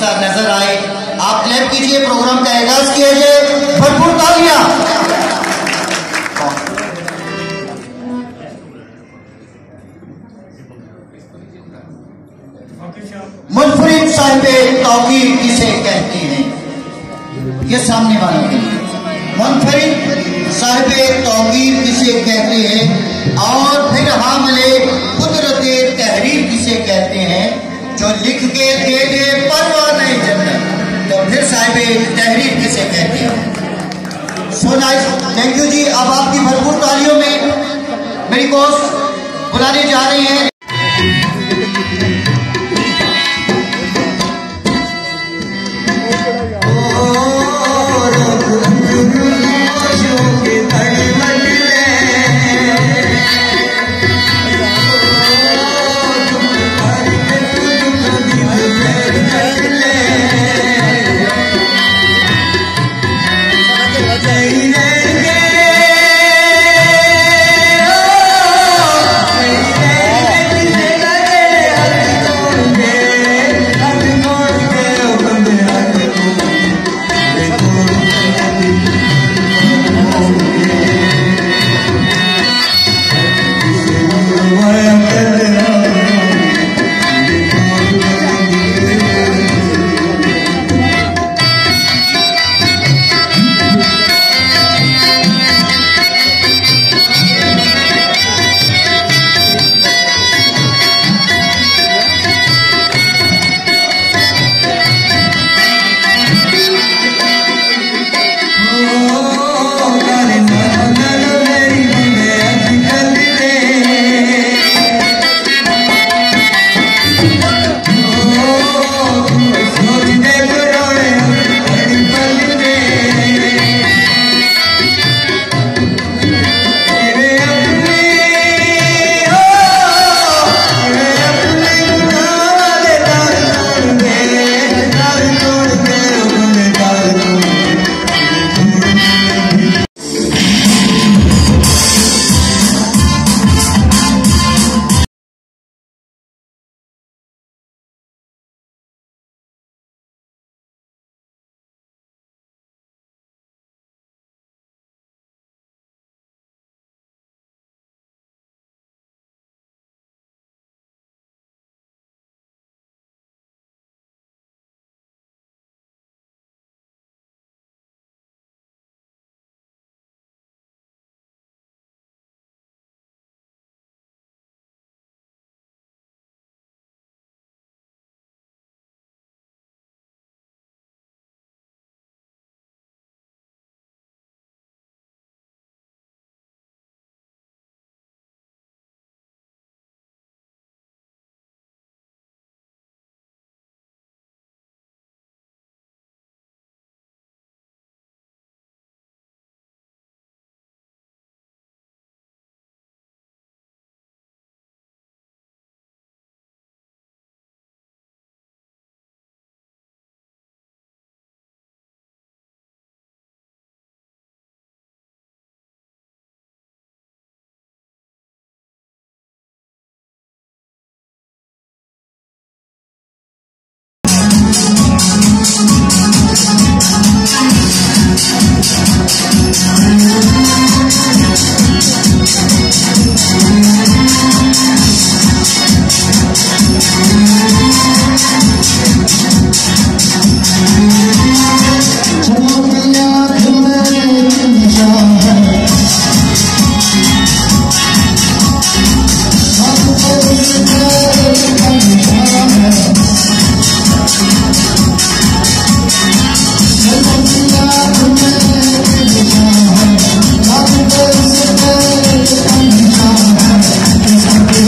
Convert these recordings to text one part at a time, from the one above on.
सा नजर आए। आप क्लैप कीजिए, प्रोग्राम का आगाज किया जाए, भरपूर तालियां। मुनफरिद साहिबे तौकीर किसे कहते हैं? ये सामने वालों के लिए। मुनफरिद साहिबे तौकीर किसे कहते हैं? और फिर हामले कुदरते तहरीर किसे कहते हैं? जो लिख के दे दे परवाने जन्नत, तो फिर साहिबे तहरीर किसे कहते हैं? सो नाइस, थैंक यू जी। अब आपकी भरपूर तालियों में मेरी कोच बुलाने जा रहे हैं।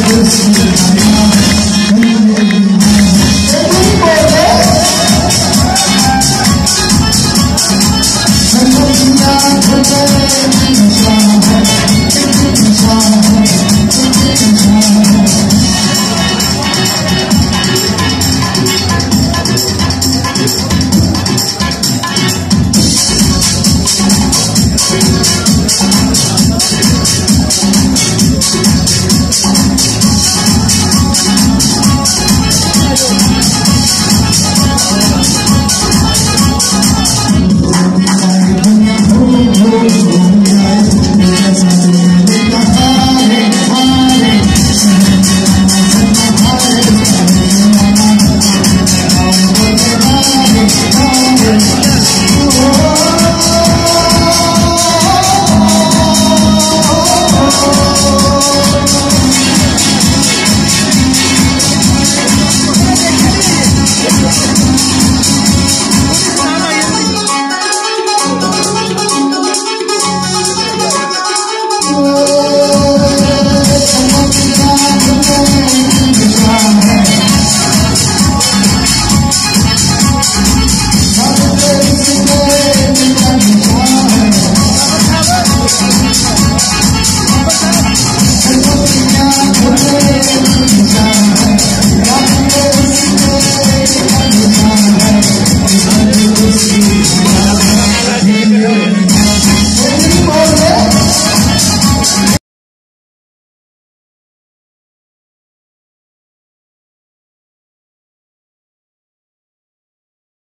Yes.